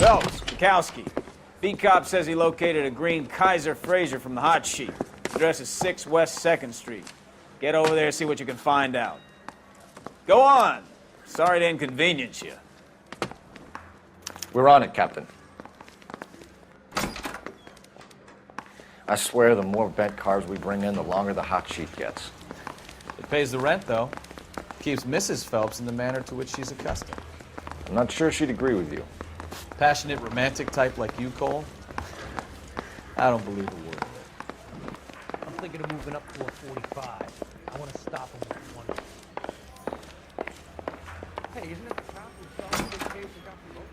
Phelps, Bukowski. B-Cop says he located a green Kaiser Frazer from the hot sheet. Address is 6 West 2nd Street. Get over there and see what you can find out. Go on. Sorry to inconvenience you. We're on it, Captain. I swear the more bent cars we bring in, the longer the hot sheet gets. It pays the rent, though. Keeps Mrs. Phelps in the manner to which she's accustomed. I'm not sure she'd agree with you. Passionate, romantic type like you, Cole? I don't believe a word. I'm thinking of moving up to a 45. I want to stop him with 20. Hey, isn't it the cop who saw the big case and got promoted?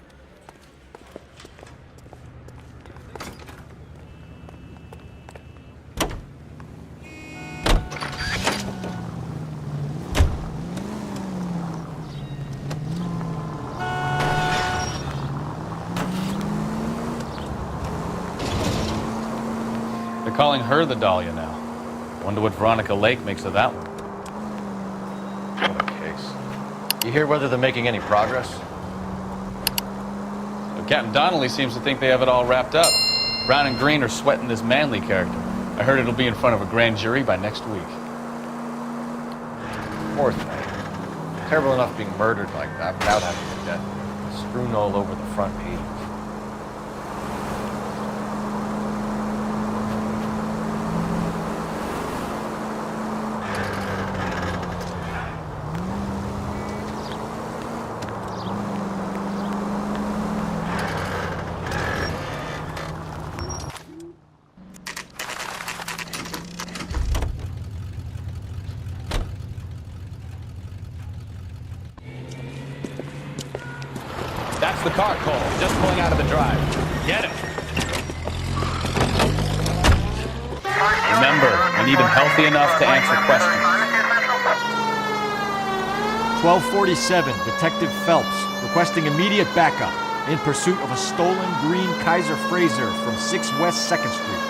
They're calling her the Dahlia now. Wonder what Veronica Lake makes of that one. What a case. You hear whether they're making any progress? But Captain Donnelly seems to think they have it all wrapped up. Brown and Green are sweating this Manley character. I heard it'll be in front of a grand jury by next week. Poor thing. Terrible enough being murdered like that without having a death. Strewn all over the front page. That's the car, Cole. Just pulling out of the drive. Get him. Remember, we need him healthy enough to answer questions. 1247, Detective Phelps, requesting immediate backup in pursuit of a stolen green Kaiser Frazer from 6 West 2nd Street.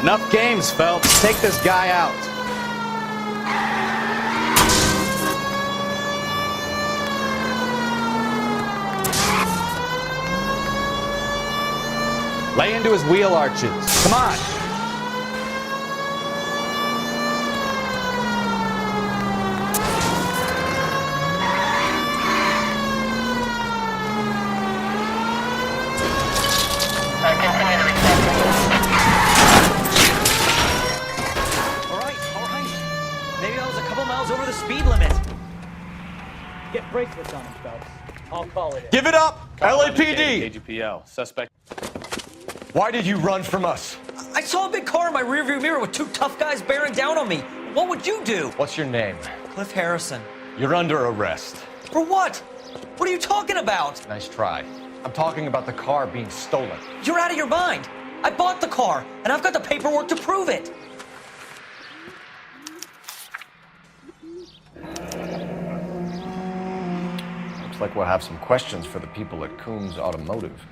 Enough games, Phelps. Take this guy out. Lay into his wheel arches. Come on. Over the speed limit. Get bracelets on him, Phelps. I'll call it in. Give it up! LAPD! KGPL. Suspect. Why did you run from us? I saw a big car in my rearview mirror with 2 tough guys bearing down on me. What would you do? What's your name? Cliff Harrison. You're under arrest. For what? What are you talking about? Nice try. I'm talking about the car being stolen. You're out of your mind. I bought the car, and I've got the paperwork to prove it. Looks like we'll have some questions for the people at Coombs Automotive.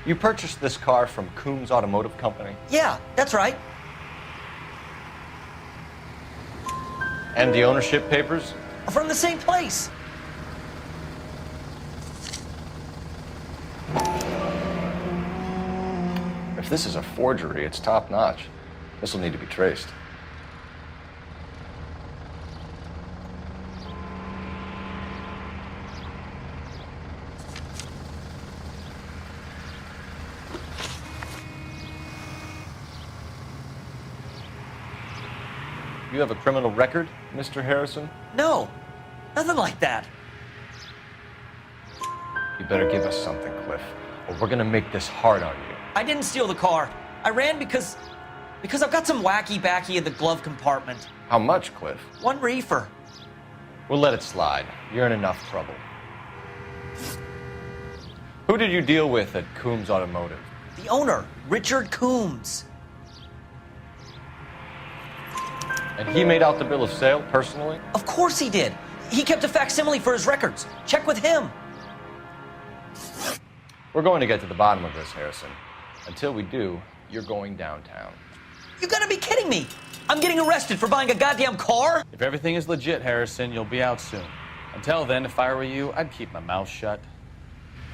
You purchased this car from Coombs Automotive Company? Yeah, that's right. And the ownership papers? From the same place. If this is a forgery, it's top-notch. This will need to be traced. You have a criminal record, Mr. Harrison? No, nothing like that. You better give us something, Cliff, or we're gonna make this hard on you. I didn't steal the car. I ran because I've got some wacky backy in the glove compartment. How much, Cliff? 1 reefer. We'll let it slide. You're in enough trouble. Who did you deal with at Coombs Automotive? The owner, Richard Coombs. And he made out the bill of sale personally? Of course he did. He kept a facsimile for his records. Check with him. We're going to get to the bottom of this, Harrison. Until we do, you're going downtown. You gotta be kidding me. I'm getting arrested for buying a goddamn car? If everything is legit, Harrison, you'll be out soon. Until then, if I were you, I'd keep my mouth shut.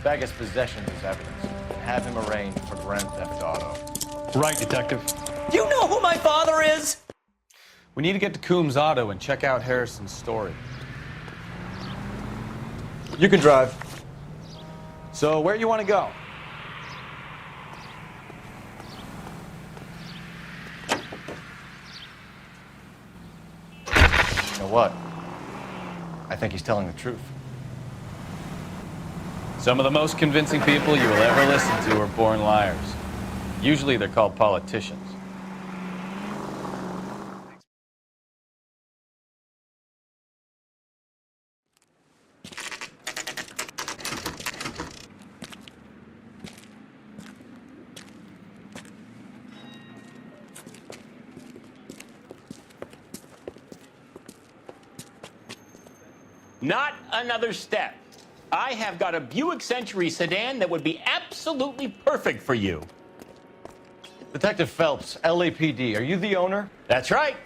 Bag his possessions as evidence and have him arraigned for Grand Theft Auto. Right, Detective. Do you know who my father is? We need to get to Coombs Auto and check out Harrison's story. You can drive. So, where do you want to go? You know what? I think he's telling the truth. Some of the most convincing people you will ever listen to are born liars. Usually they're called politicians. Not another step. I have got a Buick Century sedan that would be absolutely perfect for you. Detective Phelps, LAPD, are you the owner? That's right.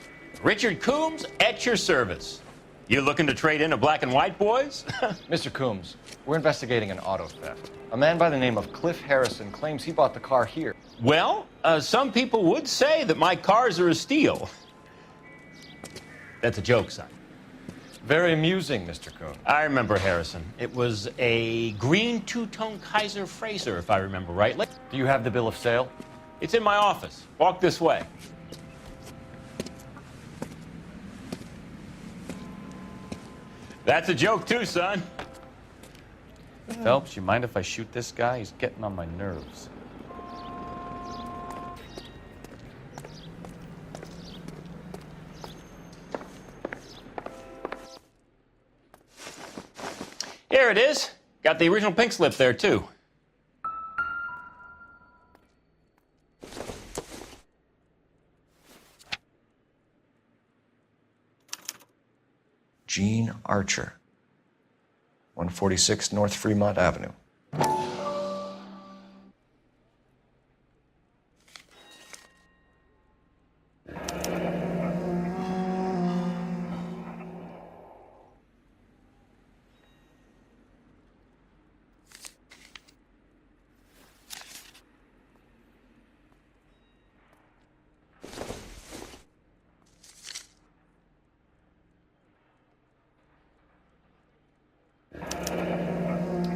Richard Coombs at your service. You looking to trade in a black and white, boys? Mr. Coombs, we're investigating an auto theft. A man by the name of Cliff Harrison claims he bought the car here. Well, some people would say that my cars are a steal. That's a joke, son. Very amusing, Mr. Coombs. I remember Harrison. It was a green two-tone Kaiser Frazer, if I remember rightly. Do you have the bill of sale? It's in my office. Walk this way. That's a joke too, son. Phelps, you mind if I shoot this guy? He's getting on my nerves. Here it is. Got the original pink slip there, too. Gene Archer, 146 North Fremont Avenue.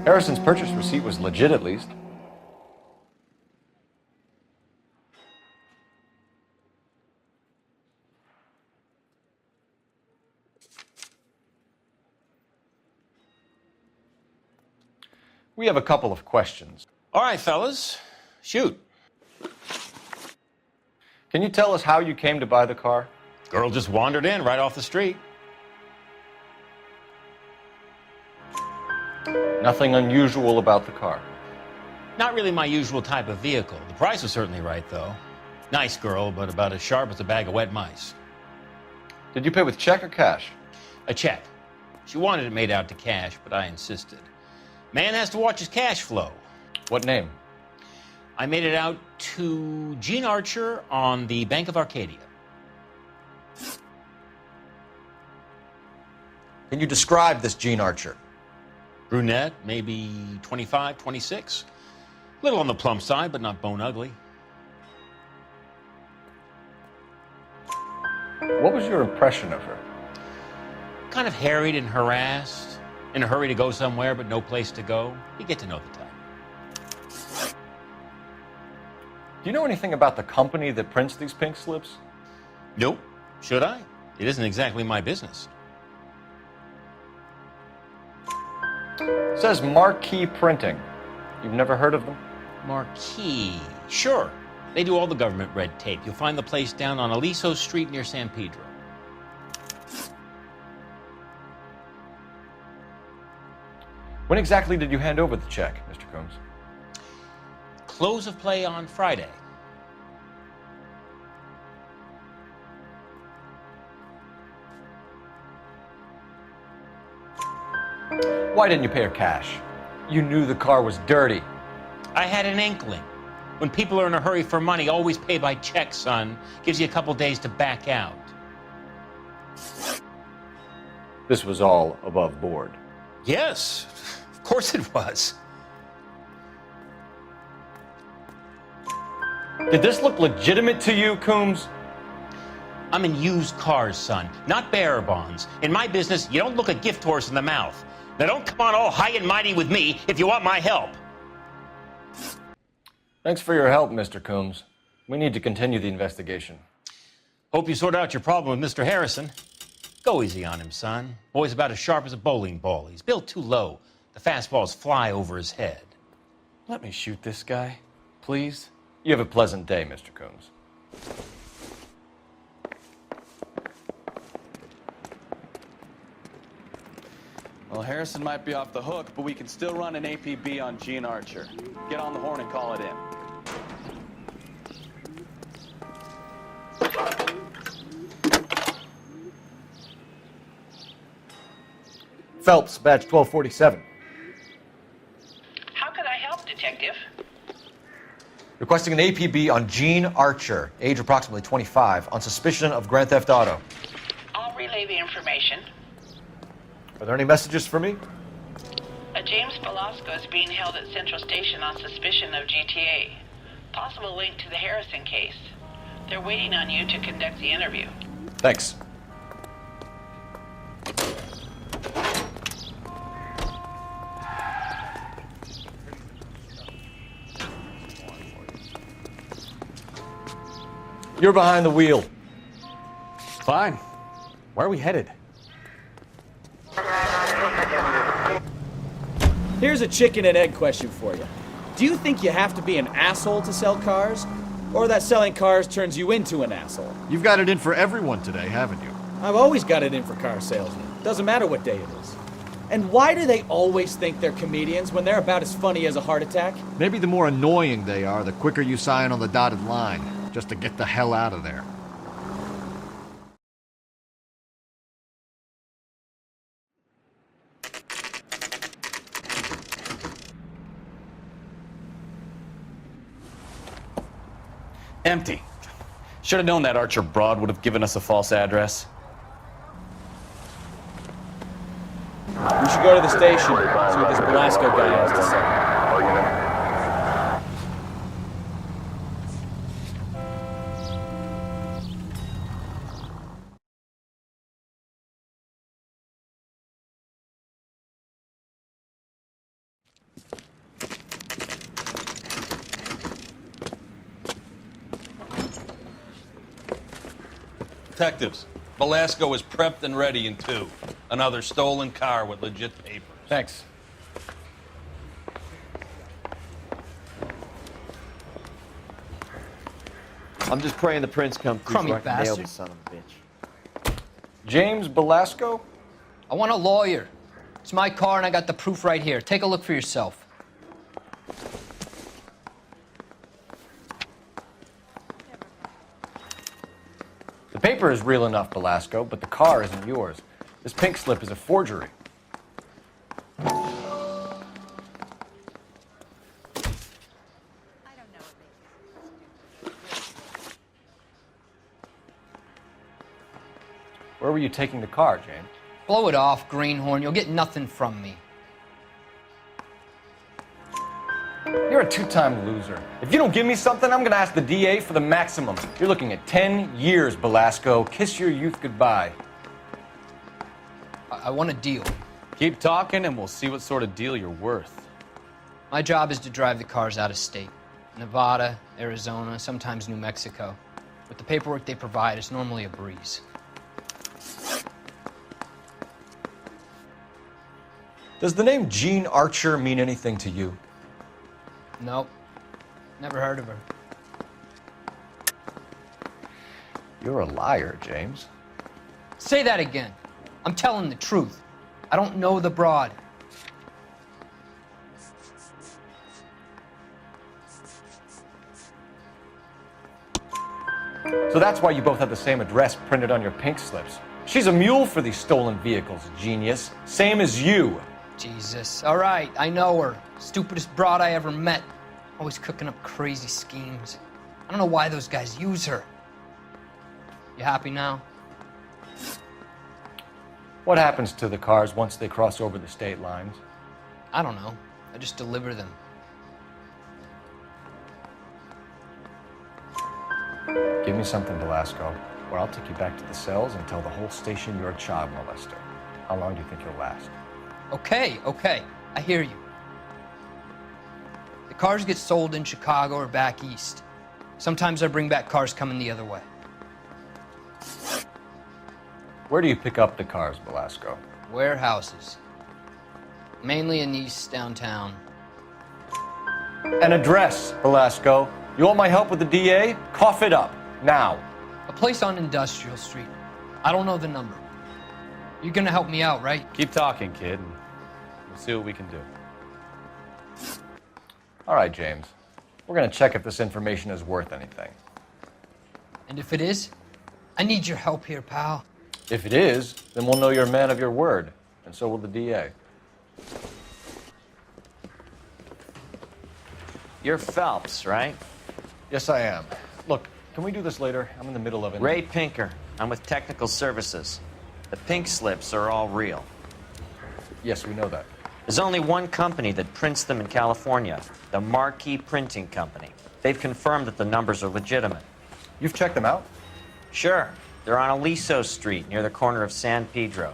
Harrison's purchase receipt was legit, at least. We have a couple of questions. All right, fellas. Shoot. Can you tell us how you came to buy the car? Girl just wandered in right off the street. Nothing unusual about the car. Not really my usual type of vehicle. The price was certainly right, though. Nice girl, but about as sharp as a bag of wet mice. Did you pay with check or cash? A check. She wanted it made out to cash, but I insisted. Man has to watch his cash flow. What name? I made it out to Gene Archer on the Bank of Arcadia. Can you describe this Gene Archer? Brunette, maybe 25, 26. Little on the plump side, but not bone ugly. What was your impression of her? Kind of harried and harassed. In a hurry to go somewhere, but no place to go. You get to know the type. Do you know anything about the company that prints these pink slips? Nope. Should I? It isn't exactly my business. It says Marquee Printing. You've never heard of them? Marquis. Sure. They do all the government red tape. You'll find the place down on Aliso Street near San Pedro. When exactly did you hand over the check, Mr. Combs? Close of play on Friday. Why didn't you pay her cash? You knew the car was dirty. I had an inkling. When people are in a hurry for money, always pay by check, son. Gives you a couple days to back out. This was all above board. Yes, of course it was. Did this look legitimate to you, Coombs? I'm in used cars, son, not bearer bonds. In my business, you don't look a gift horse in the mouth. Now don't come on all high and mighty with me if you want my help. Thanks for your help, Mr. Coombs. We need to continue the investigation. Hope you sort out your problem with Mr. Harrison. Go easy on him, son. Boy's about as sharp as a bowling ball. He's built too low. The fastballs fly over his head. Let me shoot this guy, please. You have a pleasant day, Mr. Coombs. Well, Harrison might be off the hook, but we can still run an APB on Gene Archer. Get on the horn and call it in. Phelps, badge 1247. How can I help, Detective? Requesting an APB on Gene Archer, age approximately 25, on suspicion of Grand Theft Auto. I'll relay the information. Are there any messages for me? A James Velasco is being held at Central Station on suspicion of GTA. Possible link to the Harrison case. They're waiting on you to conduct the interview. Thanks. You're behind the wheel. Fine. Where are we headed? Here's a chicken and egg question for you. Do you think you have to be an asshole to sell cars? Or that selling cars turns you into an asshole? You've got it in for everyone today, haven't you? I've always got it in for car salesmen. Doesn't matter what day it is. And why do they always think they're comedians when they're about as funny as a heart attack? Maybe the more annoying they are, the quicker you sign on the dotted line, just to get the hell out of there. Empty. Should have known that Archer broad would have given us a false address. We should go to the station, see what this Velasco guy has to say. Detectives, Velasco is prepped and ready in 2. Another stolen car with legit papers. Thanks. I'm just praying the prince come through Crummy so I can nail bastard. this son of a bitch. James Velasco? I want a lawyer. It's my car and I got the proof right here. Take a look for yourself. The paper is real enough, Velasco, but the car isn't yours. This pink slip is a forgery. Where were you taking the car, James? Blow it off, greenhorn. You'll get nothing from me. You're a two-time loser. If you don't give me something, I'm gonna ask the DA for the maximum. You're looking at 10 years, Velasco. Kiss your youth goodbye. I want a deal. Keep talking and we'll see what sort of deal you're worth. My job is to drive the cars out of state. Nevada, Arizona, sometimes New Mexico. With the paperwork they provide, it's normally a breeze. Does the name Gene Archer mean anything to you? Nope. Never heard of her. You're a liar, James. Say that again. I'm telling the truth. I don't know the broad. So that's why you both have the same address printed on your pink slips. She's a mule for these stolen vehicles, genius. Same as you. Jesus. All right, I know her. Stupidest broad I ever met. Always cooking up crazy schemes. I don't know why those guys use her. You happy now? What happens to the cars once they cross over the state lines? I don't know. I just deliver them. Give me something, Velasco, or I'll take you back to the cells and tell the whole station you're a child molester. How long do you think you'll last? Okay, I hear you. The cars get sold in Chicago or back east. Sometimes I bring back cars coming the other way. Where do you pick up the cars, Velasco? Warehouses. Mainly in East downtown. An address, Velasco. You want my help with the DA? Cough it up, now. A place on Industrial Street. I don't know the number. You're gonna help me out, right? Keep talking, kid, and we'll see what we can do. All right, James. We're gonna check if this information is worth anything. And if it is, I need your help here, pal. If it is, then we'll know you're a man of your word, and so will the DA. You're Phelps, right? Yes, I am. Look, can we do this later? I'm in the middle of it. Ray Pinker. I'm with Technical Services. The pink slips are all real. Yes, we know that. There's only one company that prints them in California, the Marquee Printing Company. They've confirmed that the numbers are legitimate. You've checked them out? Sure. They're on Aliso Street, near the corner of San Pedro.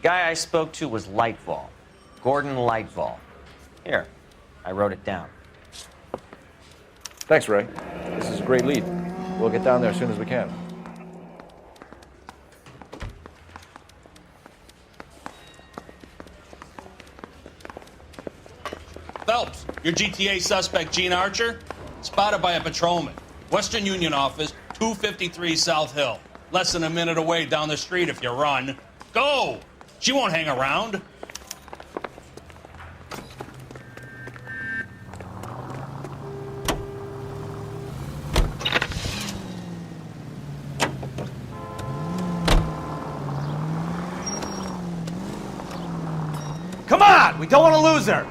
The guy I spoke to was Lightval. Gordon Lightval. Here, I wrote it down. Thanks, Ray. This is a great lead. We'll get down there as soon as we can. Phelps, your GTA suspect, Gene Archer, spotted by a patrolman. Western Union office, 253 South Hill. Less than a minute away down the street if you run. Go! She won't hang around. Come on! We don't want to lose her!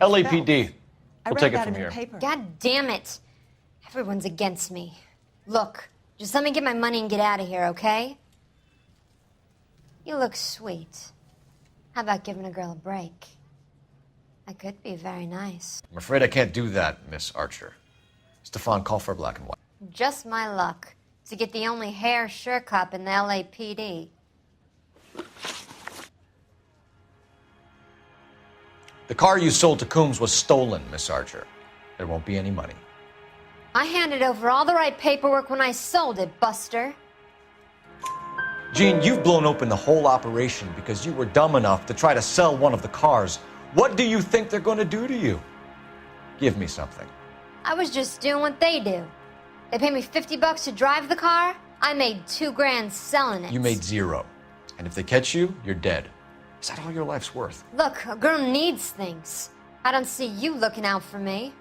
LAPD. We'll take it from here. God damn it. Everyone's against me. Look, just let me get my money and get out of here, okay? You look sweet. How about giving a girl a break? I could be very nice. I'm afraid I can't do that, Miss Archer. Stefan, call for black and white. Just my luck to get the only hair sure cop in the LAPD. The car you sold to Coombs was stolen, Miss Archer. There won't be any money. I handed over all the right paperwork when I sold it, Buster. Gene, you've blown open the whole operation because you were dumb enough to try to sell one of the cars. What do you think they're going to do to you? Give me something. I was just doing what they do. They paid me $50 to drive the car. I made $2 grand selling it. You made $0. And if they catch you, you're dead. Is that all your life's worth? Look, a girl needs things. I don't see you looking out for me.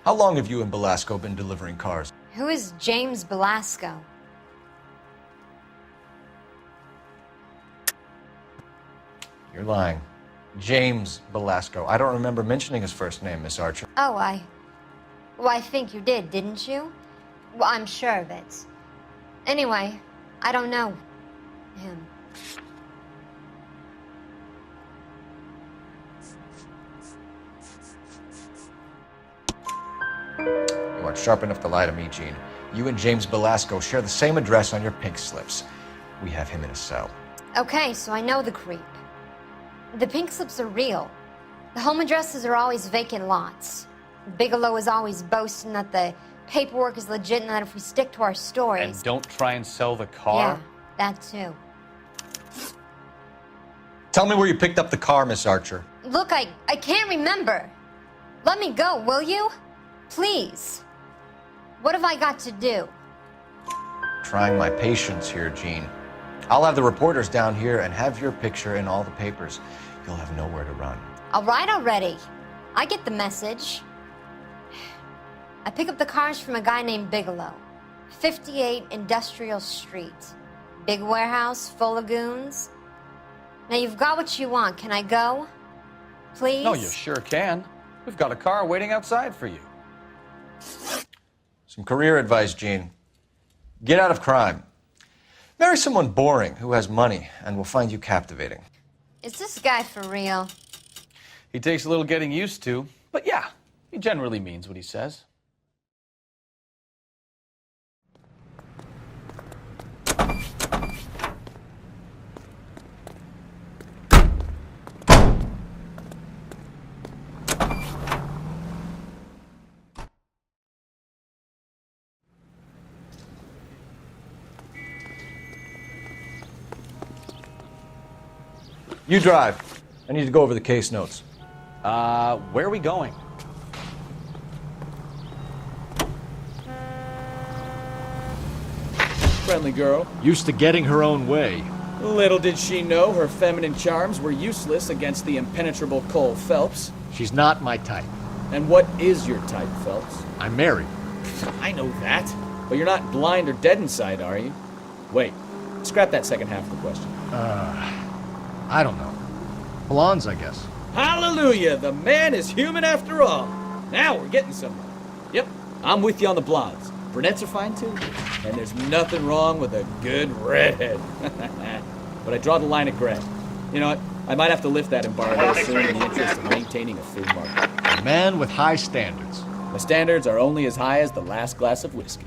How long have you and Belasco been delivering cars? Who is James Belasco? You're lying. James Belasco. I don't remember mentioning his first name, Miss Archer. Oh, well, I think you did, didn't you? Well, I'm sure of it. Anyway, I don't know him. You aren't sharp enough to lie to me, Gene. You and James Belasco share the same address on your pink slips. We have him in a cell. Okay, so I know the creep. The pink slips are real. The home addresses are always vacant lots. Bigelow is always boasting that the paperwork is legit and that if we stick to our stories... And don't try and sell the car? Yeah, that too. Tell me where you picked up the car, Miss Archer. Look, I can't remember. Let me go, will you? Please. What have I got to do? Trying my patience here, Jean. I'll have the reporters down here and have your picture in all the papers. You'll have nowhere to run. All right already. I get the message. I pick up the cars from a guy named Bigelow. 58 Industrial Street. Big warehouse full of goons. Now you've got what you want. Can I go? Please? No, you sure can. We've got a car waiting outside for you. Some career advice, Jean. Get out of crime. Marry someone boring who has money and will find you captivating. Is this guy for real? He takes a little getting used to, but yeah, he generally means what he says. You drive. I need to go over the case notes. Where are we going? Friendly girl. Used to getting her own way. Little did she know her feminine charms were useless against the impenetrable Cole Phelps. She's not my type. And what is your type, Phelps? I'm married. I know that. But you're not blind or dead inside, are you? Wait. Scrap that second half of the question. I don't know. Blondes, I guess. Hallelujah! The man is human after all. Now we're getting somewhere. Yep, I'm with you on the blondes. Brunettes are fine too. And there's nothing wrong with a good redhead. But I draw the line at gray. You know what? I might have to lift that embargo soon in the interest of maintaining a free market. A man with high standards. My standards are only as high as the last glass of whiskey.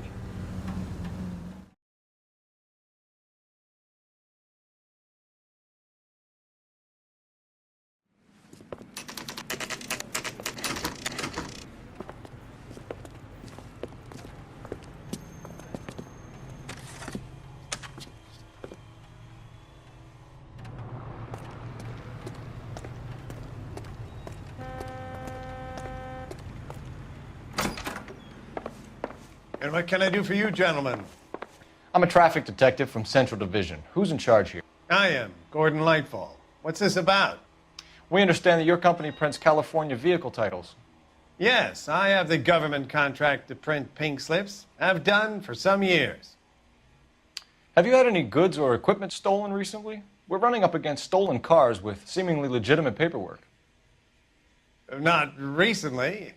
And what can I do for you, gentlemen? I'm a traffic detective from Central Division. Who's in charge here? I am, Gordon Lightfall. What's this about? We understand that your company prints California vehicle titles. Yes, I have the government contract to print pink slips. I've done for some years. Have you had any goods or equipment stolen recently? We're running up against stolen cars with seemingly legitimate paperwork. Not recently.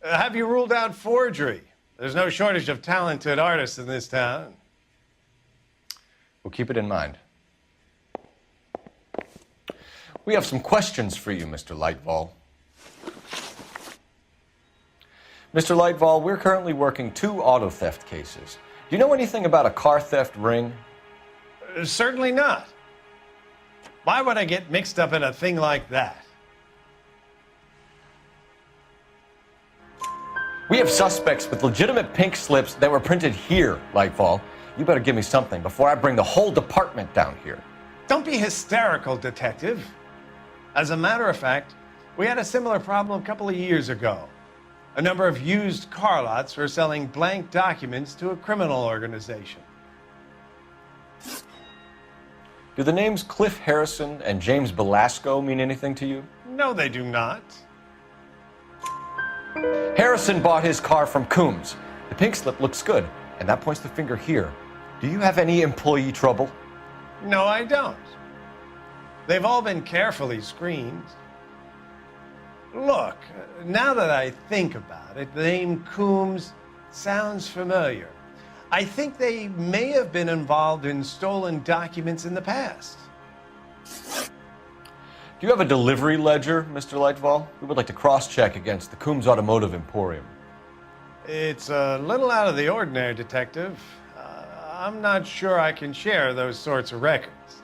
Have you ruled out forgery? There's no shortage of talented artists in this town. We'll keep it in mind. We have some questions for you, Mr. Lightfall. Mr. Lightfall, we're currently working 2 auto theft cases. Do you know anything about a car theft ring? Certainly not. Why would I get mixed up in a thing like that? We have suspects with legitimate pink slips that were printed here, Lightfall. You better give me something before I bring the whole department down here. Don't be hysterical, Detective. As a matter of fact, we had a similar problem a couple of years ago. A number of used car lots were selling blank documents to a criminal organization. Do the names Cliff Harrison and James Belasco mean anything to you? No, they do not. Harrison bought his car from Coombs. The pink slip looks good, and that points the finger here. Do you have any employee trouble? No, I don't. They've all been carefully screened. Look, now that I think about it, the name Coombs sounds familiar. I think they may have been involved in stolen documents in the past. Do you have a delivery ledger, Mr. Lightfall? We would like to cross-check against the Coombs Automotive Emporium. It's a little out of the ordinary, Detective. I'm not sure I can share those sorts of records.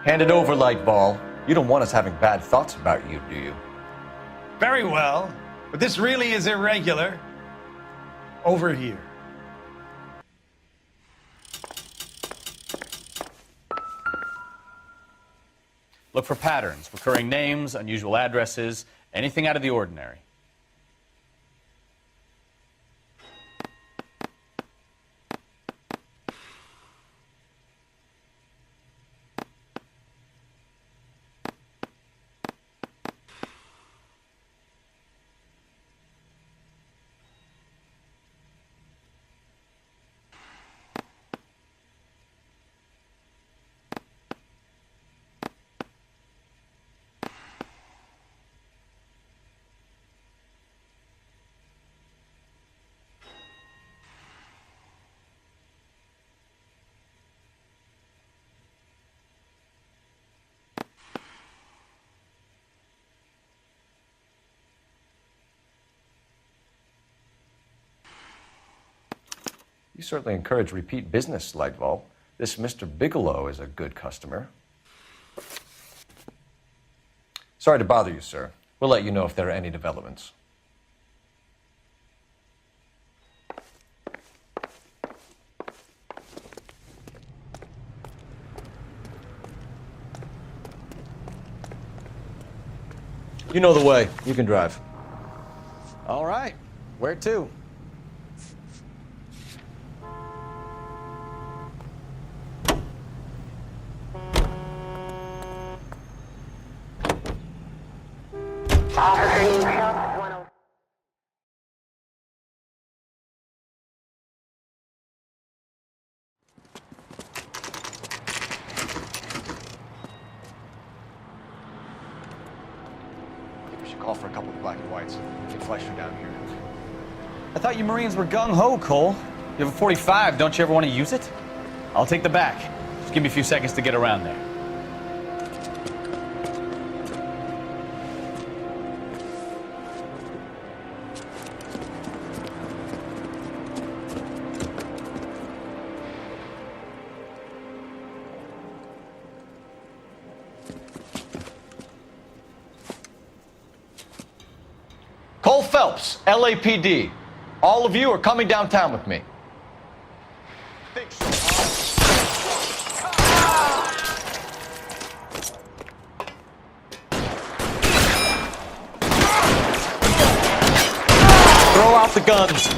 Hand it over, Lightfall. You don't want us having bad thoughts about you, do you? Very well, but this really is irregular. Over here. Look for patterns, recurring names, unusual addresses, anything out of the ordinary. You certainly encourage repeat business, Lightval. This Mr. Bigelow is a good customer. Sorry to bother you, sir. We'll let you know if there are any developments. You know the way. You can drive. All right. Where to? We should call for a couple of black and whites. Get Fleischer down here. I thought you Marines were gung-ho, Cole. You have a 45, don't you ever want to use it? I'll take the back. Just give me a few seconds to get around there. Cole Phelps, LAPD. All of you are coming downtown with me. Throw out the guns.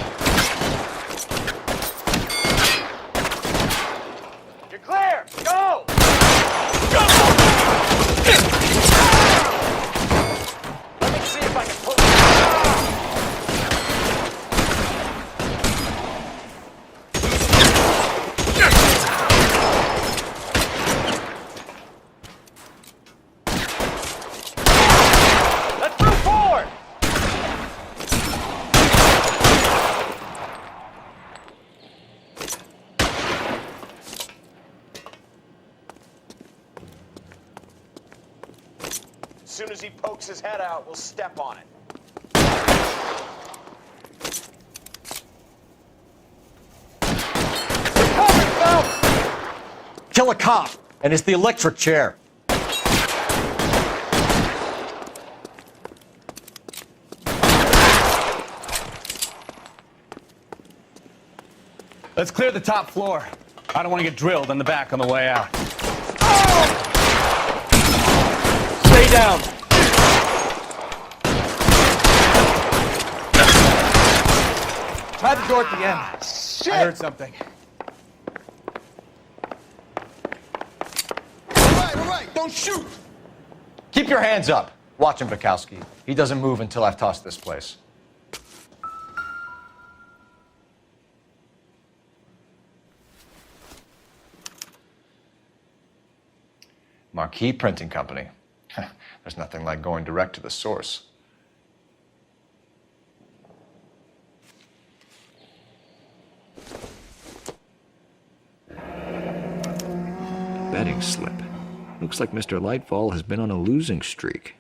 You're clear! Go! Let me see if I can pull Let's move forward! As soon as he pokes his head out, we'll step on it. Kill a cop, and it's the electric chair. Let's clear the top floor. I don't want to get drilled in the back on the way out. Stay down. Try the door at the end. Shit! I heard something. All right, don't shoot! Keep your hands up. Watch him, Bukowski. He doesn't move until I've tossed this place. Marquee Printing Company. There's nothing like going direct to the source. Betting slip. Looks like Mr. Lightfall has been on a losing streak.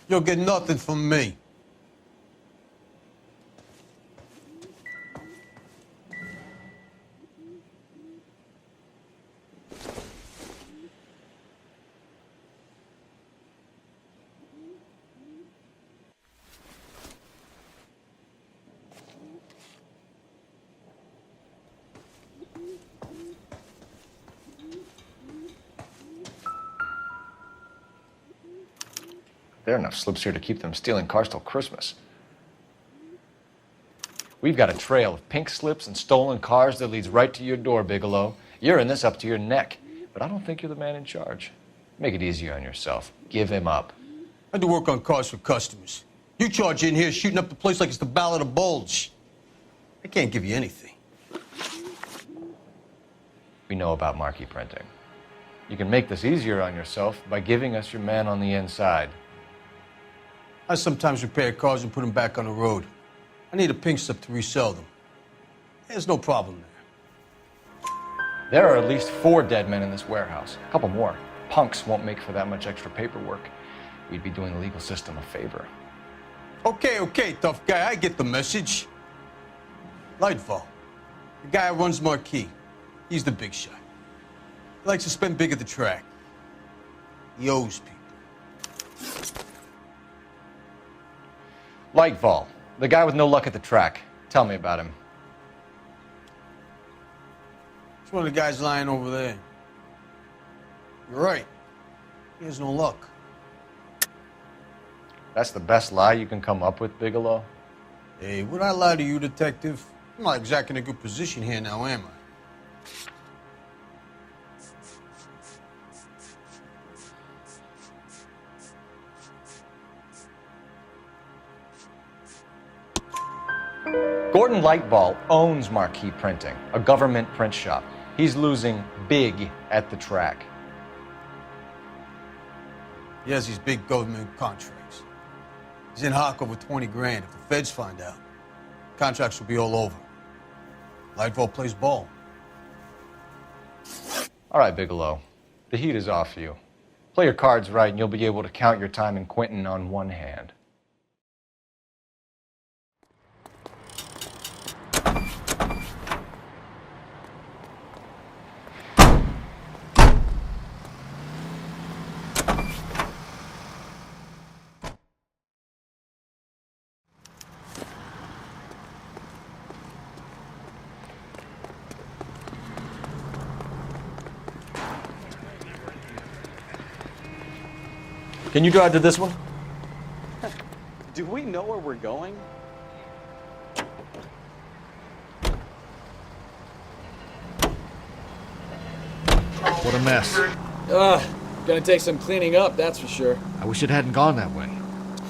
You'll get nothing from me. There are enough slips here to keep them stealing cars till Christmas. We've got a trail of pink slips and stolen cars that leads right to your door, Bigelow. You're in this up to your neck, but I don't think you're the man in charge. Make it easier on yourself. Give him up. I do work on cars for customers. You charge in here shooting up the place like it's the Ballad of Bulge. I can't give you anything. We know about marquee printing. You can make this easier on yourself by giving us your man on the inside. I sometimes repair cars and put them back on the road. I need a pink slip to resell them. There's no problem there. There are at least 4 dead men in this warehouse. A couple more. Punks won't make for that much extra paperwork. We'd be doing the legal system a favor. Okay, tough guy, I get the message. Lightfall, the guy who runs Marquee. He's the big shot. He likes to spend big at the track. He owes people. Lightfall, the guy with no luck at the track. Tell me about him. It's one of the guys lying over there. You're right. He has no luck. That's the best lie you can come up with, Bigelow? Hey, would I lie to you, detective? I'm not exactly in a good position here now, am I? Gordon Lightball owns Marquee Printing, a government print shop. He's losing big at the track. He has these big government contracts. He's in hock over 20 grand. If the feds find out, contracts will be all over. Lightball plays ball. All right, Bigelow. The heat is off you. Play your cards right and you'll be able to count your time in Quentin on one hand. Can you drive to this one? Do we know where we're going? What a mess. Gonna take some cleaning up, that's for sure. I wish it hadn't gone that way.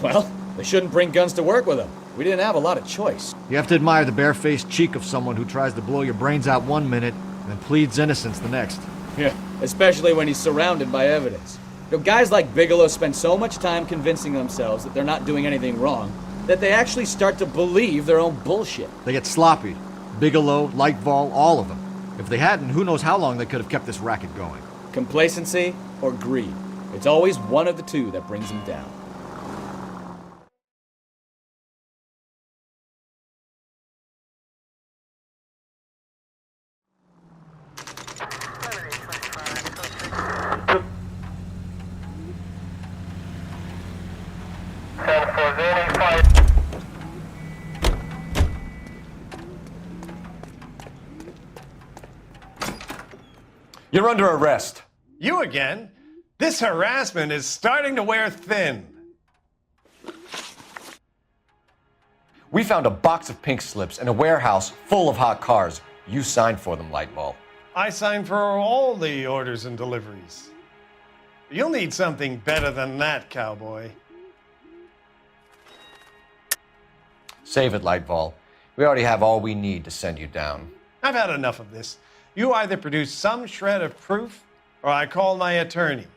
Well, they shouldn't bring guns to work with them. We didn't have a lot of choice. You have to admire the barefaced cheek of someone who tries to blow your brains out one minute and then pleads innocence the next. Yeah, especially when he's surrounded by evidence. You know, guys like Bigelow spend so much time convincing themselves that they're not doing anything wrong that they actually start to believe their own bullshit. They get sloppy. Bigelow, Lightball, all of them. If they hadn't, who knows how long they could have kept this racket going. Complacency or greed. It's always one of the two that brings them down. You're under arrest. You again? This harassment is starting to wear thin. We found a box of pink slips in a warehouse full of hot cars. You signed for them, Lightball. I signed for all the orders and deliveries. You'll need something better than that, cowboy. Save it, Lightball. We already have all we need to send you down. I've had enough of this. You either produce some shred of proof, or I call my attorney.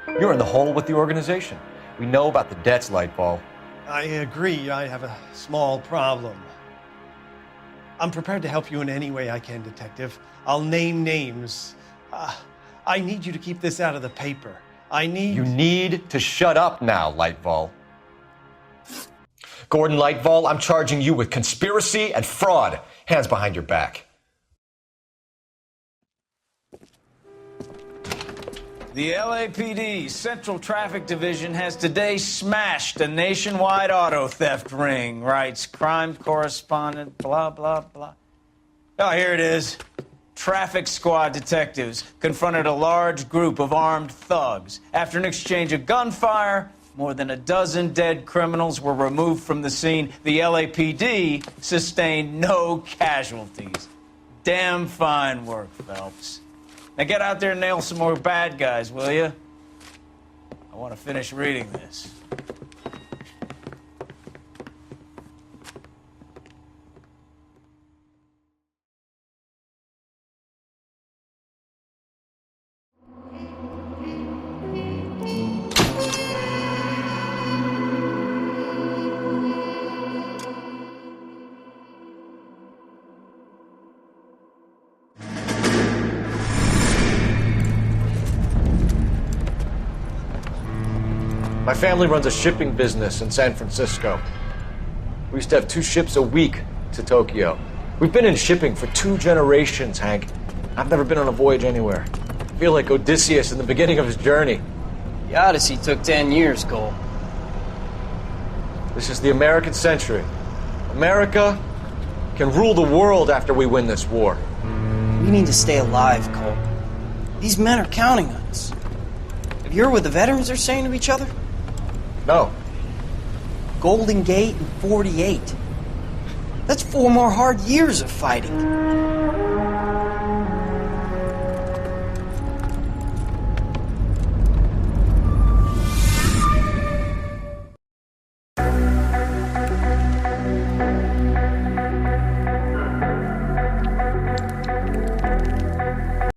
You're in the hole with the organization. We know about the debts, Lightball. I agree, I have a small problem. I'm prepared to help you in any way I can, Detective. I'll name names. I need you to keep this out of the paper. You need to shut up now, Lightball. Gordon Lightball, I'm charging you with conspiracy and fraud. Hands behind your back. The LAPD Central Traffic Division has today smashed a nationwide auto theft ring, writes crime correspondent, blah, blah, blah. Oh, here it is. traffic squad detectives confronted a large group of armed thugs. After an exchange of gunfire, more than a dozen dead criminals were removed from the scene. The LAPD sustained no casualties. Damn fine work, Phelps. Now get out there and nail some more bad guys, will you? I want to finish reading this. My family runs a shipping business in San Francisco. We used to have 2 ships a week to Tokyo. We've been in shipping for 2 generations, Hank. I've never been on a voyage anywhere. I feel like Odysseus in the beginning of his journey. The Odyssey took 10 years, Cole. This is the American century. America can rule the world after we win this war. We need to stay alive, Cole. These men are counting on us. Have you heard what the veterans are saying to each other? No. Golden Gate and 48. That's 4 more hard years of fighting.